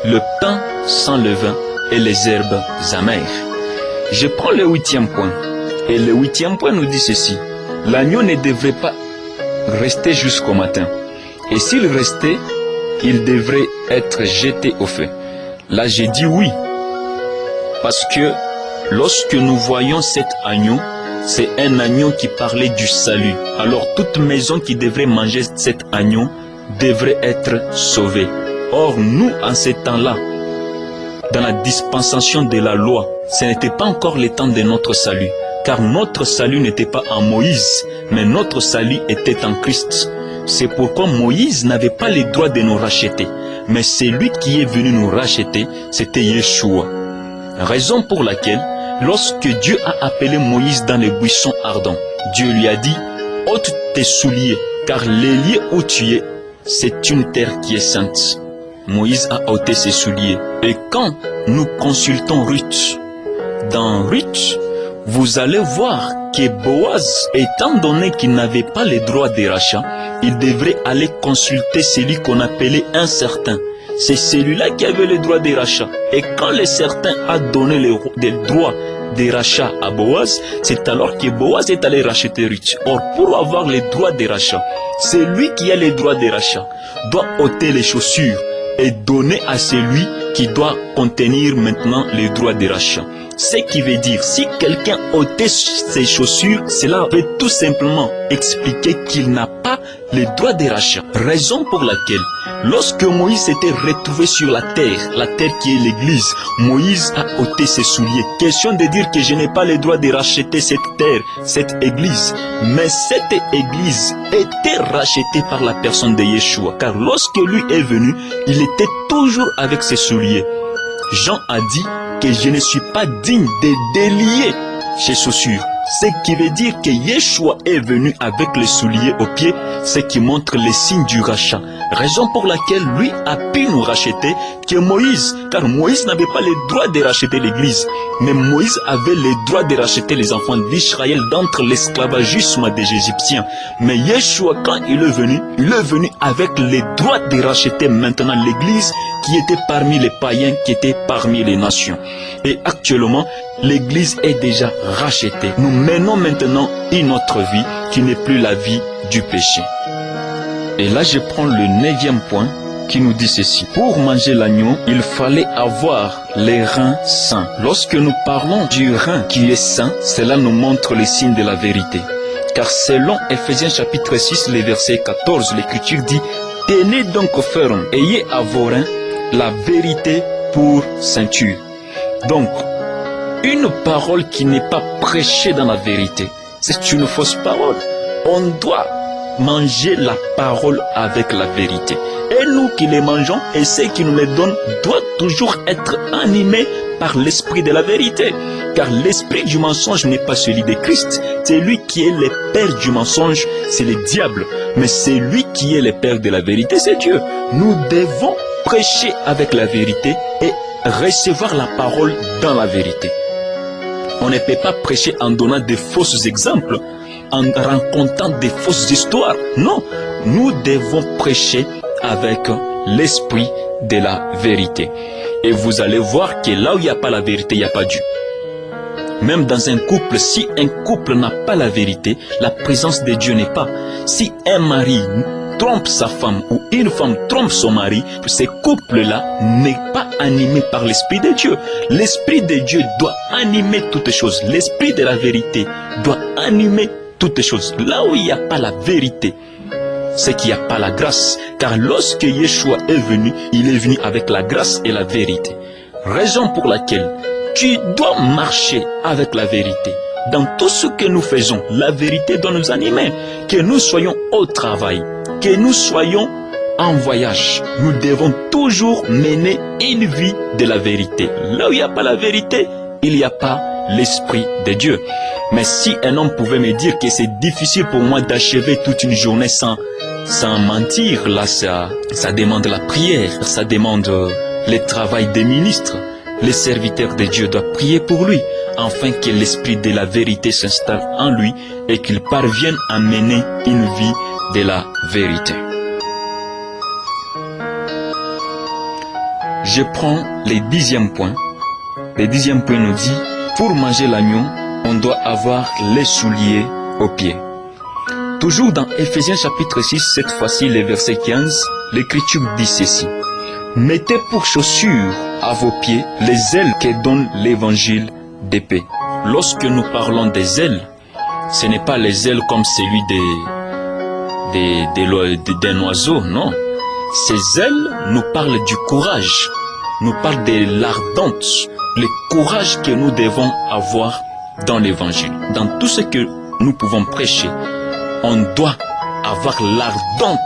le pain sans levain et les herbes amères. Je prends le 8e point, et le 8e point nous dit ceci: l'agneau ne devrait pas rester jusqu'au matin, et s'il restait, il devrait être jeté au feu. Là, j'ai dit oui. Parce que lorsque nous voyons cet agneau, c'est un agneau qui parlait du salut. Alors, toute maison qui devrait manger cet agneau devrait être sauvée. Or, nous, en ces temps-là, dans la dispensation de la loi, ce n'était pas encore le temps de notre salut. Car notre salut n'était pas en Moïse, mais notre salut était en Christ. C'est pourquoi Moïse n'avait pas le droit de nous racheter. Mais celui qui est venu nous racheter, c'était Yeshua. Raison pour laquelle, lorsque Dieu a appelé Moïse dans les buissons ardents, Dieu lui a dit, ôte tes souliers, car les lieux où tu es, c'est une terre qui est sainte. Moïse a ôté ses souliers. Et quand nous consultons Ruth, dans Ruth, vous allez voir que Boaz, étant donné qu'il n'avait pas les droits de rachat, il devrait aller consulter celui qu'on appelait un certain. C'est celui-là qui avait le droit de rachat. Et quand le certain a donné les droits de rachat à Boaz, c'est alors que Boaz est allé racheter Ruth. Or, pour avoir les droits de rachat, celui qui a les droits de rachat doit ôter les chaussures et donner à celui qui doit contenir maintenant les droits de rachat. Ce qui veut dire, si quelqu'un ôtait ses chaussures, cela veut tout simplement expliquer qu'il n'a pas les droits des rachats. Raison pour laquelle, lorsque Moïse s'était retrouvé sur la terre qui est l'église, Moïse a ôté ses souliers. Question de dire que je n'ai pas le droit de racheter cette terre, cette église. Mais cette église était rachetée par la personne de Yeshua. Car lorsque lui est venu, il était toujours avec ses souliers. Jean a dit que je ne suis pas digne de délier ses chaussures. Ce qui veut dire que Yeshua est venu avec les souliers aux pieds, ce qui montre les signes du rachat. Raison pour laquelle lui a pu nous racheter que Moïse, car Moïse n'avait pas le droit de racheter l'église, mais Moïse avait le droit de racheter les enfants d'Israël d'entre l'esclavagisme des Égyptiens. Mais Yeshua, quand il est venu avec le droit de racheter maintenant l'église qui était parmi les païens, qui était parmi les nations. Et actuellement, l'église est déjà rachetée. Nous menons maintenant une autre vie qui n'est plus la vie du péché. Et là, je prends le 9e point qui nous dit ceci. Pour manger l'agneau, il fallait avoir les reins sains. Lorsque nous parlons du rein qui est sain, cela nous montre les signes de la vérité. Car selon Ephésiens chapitre 6, le verset 14, l'Écriture dit « Tenez donc ferme, ayez à vos reins la vérité pour ceinture. » Donc, une parole qui n'est pas prêchée dans la vérité, c'est une fausse parole. On doit manger la parole avec la vérité. Et nous qui les mangeons, et ceux qui nous les donnent, doivent toujours être animés par l'esprit de la vérité. Car l'esprit du mensonge n'est pas celui de Christ. C'est lui qui est le père du mensonge, c'est le diable. Mais c'est lui qui est le père de la vérité, c'est Dieu. Nous devons prêcher avec la vérité et recevoir la parole dans la vérité. On ne peut pas prêcher en donnant de faux exemples, en racontant des fausses histoires. Non, nous devons prêcher avec l'esprit de la vérité. Et vous allez voir que là où il n'y a pas la vérité, il n'y a pas Dieu. Même dans un couple, si un couple n'a pas la vérité, la présence de Dieu n'est pas. Si un mari trompe sa femme ou une femme trompe son mari, ce couple-là n'est pas animé par l'Esprit de Dieu. L'Esprit de Dieu doit animer toutes choses. L'Esprit de la vérité doit animer toutes choses. Là où il n'y a pas la vérité, c'est qu'il n'y a pas la grâce. Car lorsque Yeshua est venu, il est venu avec la grâce et la vérité. Raison pour laquelle tu dois marcher avec la vérité. Dans tout ce que nous faisons, la vérité doit nous animer. Que nous soyons au travail, que nous soyons en voyage, nous devons toujours mener une vie de la vérité. Là où il n'y a pas la vérité, il n'y a pas l'Esprit de Dieu. Mais si un homme pouvait me dire que c'est difficile pour moi d'achever toute une journée sans mentir, là ça demande la prière, ça demande le travail des ministres. Les serviteurs de Dieu doivent prier pour lui, afin que l'esprit de la vérité s'installe en lui et qu'il parvienne à mener une vie de la vérité. Je prends le 10e point. Le 10e point nous dit, pour manger l'agneau, on doit avoir les souliers aux pieds. Toujours dans Ephésiens chapitre 6, cette fois-ci le verset 15, l'Écriture dit ceci. Mettez pour chaussures à vos pieds les ailes que donne l'évangile de paix. Lorsque nous parlons des ailes, ce n'est pas les ailes comme celui d'un oiseau, non. Ces ailes nous parlent du courage, nous parlent de l'ardente, le courage que nous devons avoir dans l'évangile. Dans tout ce que nous pouvons prêcher, on doit avoir l'ardente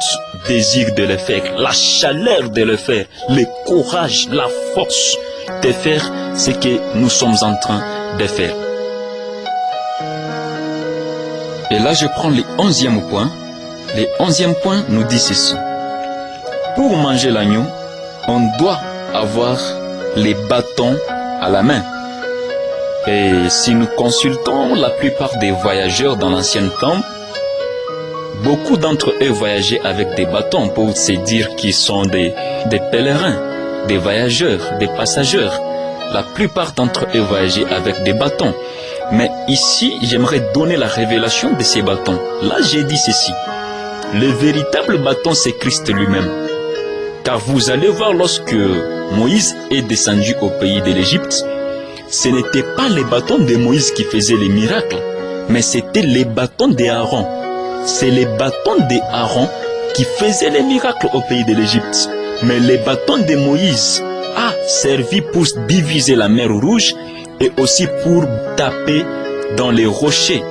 désir de le faire, la chaleur de le faire, le courage, la force de faire ce que nous sommes en train de faire. Et là, je prends le 11e point. Le 11e point nous dit ceci. Pour manger l'agneau, on doit avoir les bâtons à la main. Et si nous consultons la plupart des voyageurs dans l'ancien temps, beaucoup d'entre eux voyageaient avec des bâtons pour se dire qu'ils sont des pèlerins, des voyageurs, des passagers. La plupart d'entre eux voyageaient avec des bâtons. Mais ici, j'aimerais donner la révélation de ces bâtons. Là, j'ai dit ceci. Le véritable bâton, c'est Christ lui-même. Car vous allez voir, lorsque Moïse est descendu au pays de l'Égypte, ce n'était pas les bâtons de Moïse qui faisaient les miracles, mais c'était les bâtons d'Aaron. c'est les bâtons d'Aaron qui faisaient les miracles au pays de l'Égypte. Mais les bâtons de Moïse a servi pour diviser la mer Rouge et aussi pour taper dans les rochers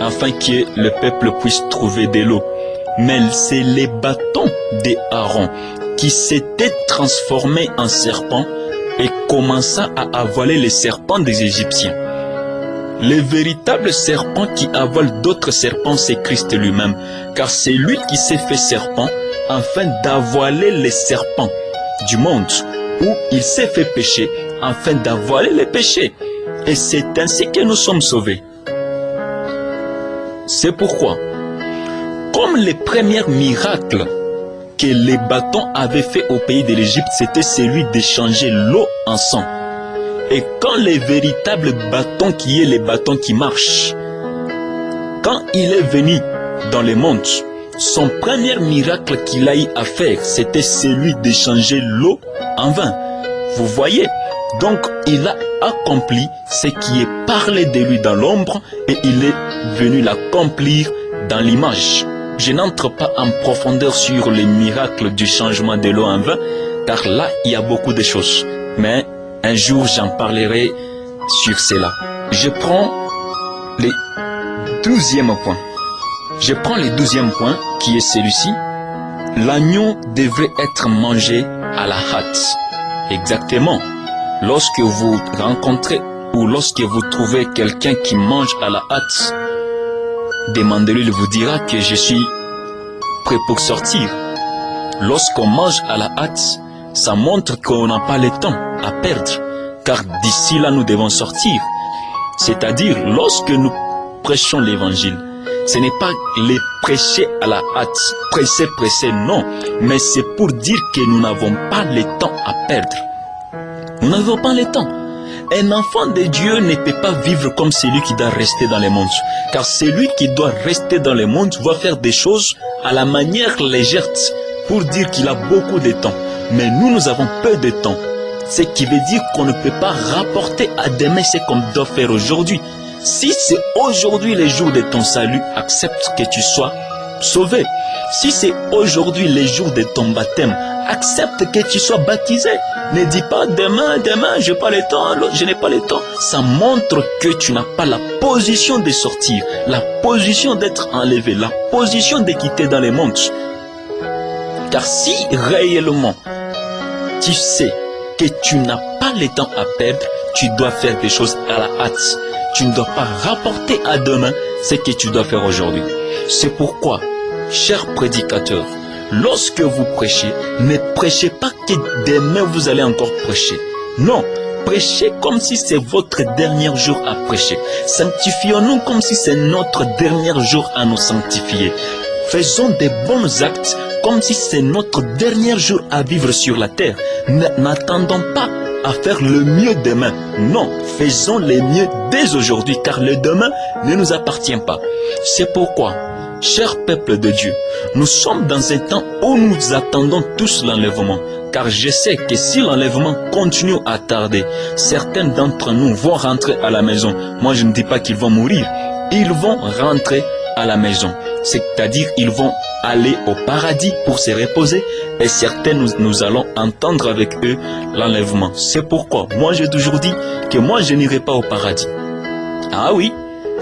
afin que le peuple puisse trouver de l'eau. Mais c'est les bâtons d'Aaron qui s'étaient transformés en serpents et commença à avaler les serpents des Égyptiens. Le véritable serpent qui avale d'autres serpents, c'est Christ lui-même, car c'est lui qui s'est fait serpent afin d'avaler les serpents du monde, où il s'est fait péché afin d'avaler les péchés. Et c'est ainsi que nous sommes sauvés. C'est pourquoi, comme les premiers miracles que les bâtons avaient fait au pays de l'Égypte, c'était celui d'échanger l'eau en sang. Et quand les véritables bâtons, qui est les bâtons qui marchent, quand il est venu dans le monde, son premier miracle qu'il a eu à faire, c'était celui d'échanger l'eau en vin. Vous voyez? Donc, il a accompli ce qui est parlé de lui dans l'ombre et il est venu l'accomplir dans l'image. Je n'entre pas en profondeur sur les miracles du changement de l'eau en vin, car là, il y a beaucoup de choses. Mais un jour, j'en parlerai sur cela. Je prends le 12e point. Je prends le 12e point, qui est celui-ci. L'agneau devrait être mangé à la hâte. Exactement. Lorsque vous rencontrez ou lorsque vous trouvez quelqu'un qui mange à la hâte, demandez-lui, il vous dira que je suis prêt pour sortir. Lorsqu'on mange à la hâte, ça montre qu'on n'a pas le temps à perdre, car d'ici là nous devons sortir. C'est-à-dire, lorsque nous prêchons l'évangile, ce n'est pas les prêcher à la hâte, pressé, non, mais c'est pour dire que nous n'avons pas le temps à perdre. Nous n'avons pas le temps. Un enfant de Dieu ne peut pas vivre comme celui qui doit rester dans le monde. Car celui qui doit rester dans le monde va faire des choses à la manière légère pour dire qu'il a beaucoup de temps. Mais nous avons peu de temps. Ce qui veut dire qu'on ne peut pas rapporter à demain ce qu'on doit faire aujourd'hui. Si c'est aujourd'hui le jour de ton salut, accepte que tu sois sauvé. Si c'est aujourd'hui le jour de ton baptême, accepte que tu sois baptisé. Ne dis pas demain, je n'ai pas le temps, je n'ai pas le temps. Ça montre que tu n'as pas la position de sortir, la position d'être enlevé, la position de quitter dans le monde. Car si réellement tu sais que tu n'as pas le temps à perdre, tu dois faire des choses à la hâte. Tu ne dois pas rapporter à demain ce que tu dois faire aujourd'hui. C'est pourquoi, chers prédicateurs, lorsque vous prêchez, ne prêchez pas que demain vous allez encore prêcher. Non, prêchez comme si c'est votre dernier jour à prêcher. Sanctifions-nous comme si c'est notre dernier jour à nous sanctifier. Faisons des bons actes comme si c'est notre dernier jour à vivre sur la terre. N'attendons pas à faire le mieux demain. Non, faisons le mieux dès aujourd'hui, car le demain ne nous appartient pas. C'est pourquoi, cher peuple de Dieu, nous sommes dans un temps où nous attendons tous l'enlèvement. Car je sais que si l'enlèvement continue à tarder, certains d'entre nous vont rentrer à la maison. Moi, je ne dis pas qu'ils vont mourir. Ils vont rentrer à la maison. C'est-à-dire, ils vont aller au paradis pour se reposer. Et certains, nous allons entendre avec eux l'enlèvement. C'est pourquoi, moi, j'ai toujours dit que moi, je n'irai pas au paradis. Ah oui,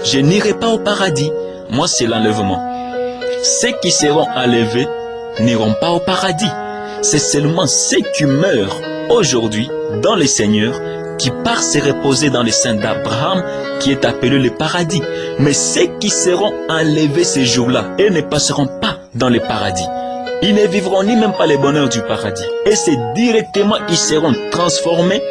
je n'irai pas au paradis. Moi, c'est l'enlèvement. Ceux qui seront enlevés n'iront pas au paradis. C'est seulement ceux qui meurent aujourd'hui dans le Seigneur qui partent se reposer dans le sein d'Abraham qui est appelé le paradis. Mais ceux qui seront enlevés ces jours-là, ils ne passeront pas dans le paradis. Ils ne vivront ni même pas le bonheur du paradis. Et c'est directement, ils seront transformés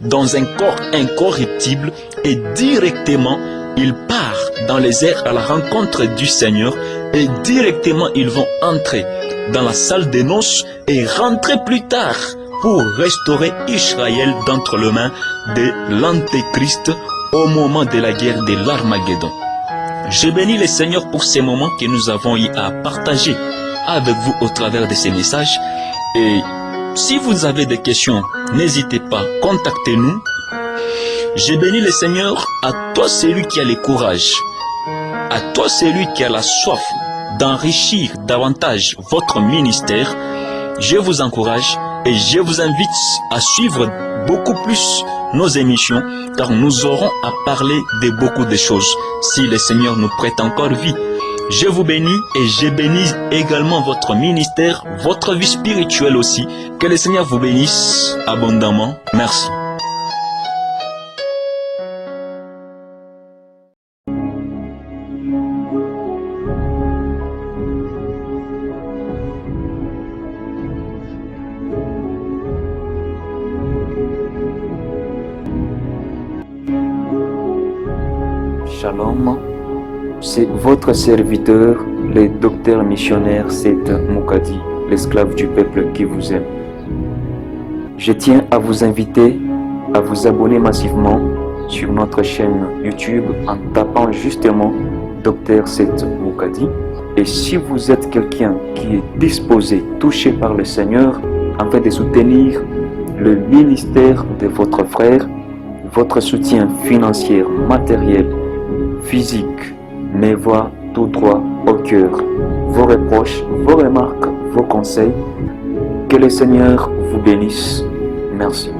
dans un corps incorruptible et directement, ils partent dans les airs à la rencontre du Seigneur et directement, ils vont entrer dans la salle des noces et rentrer plus tard pour restaurer Israël d'entre les mains de l'Antéchrist au moment de la guerre de l'Armageddon. Je bénis le Seigneur pour ces moments que nous avons eu à partager avec vous au travers de ces messages. Et si vous avez des questions, n'hésitez pas, contactez-nous. Je bénis le Seigneur à toi celui qui a le courage, à toi celui qui a la soif d'enrichir davantage votre ministère, je vous encourage et je vous invite à suivre beaucoup plus nos émissions, car nous aurons à parler de beaucoup de choses si le Seigneur nous prête encore vie. Je vous bénis et je bénis également votre ministère, votre vie spirituelle aussi. Que le Seigneur vous bénisse abondamment. Merci. Shalom, c'est votre serviteur, le docteur missionnaire Seth Mukadi, l'esclave du peuple qui vous aime. Je tiens à vous inviter à vous abonner massivement sur notre chaîne YouTube en tapant justement Dr Seth Mukadi. Et si vous êtes quelqu'un qui est disposé, touché par le Seigneur, afin de soutenir le ministère de votre frère, votre soutien financier, matériel, physique, mes voix tout droit au cœur, vos reproches, vos remarques, vos conseils, que le Seigneur vous bénisse. Merci.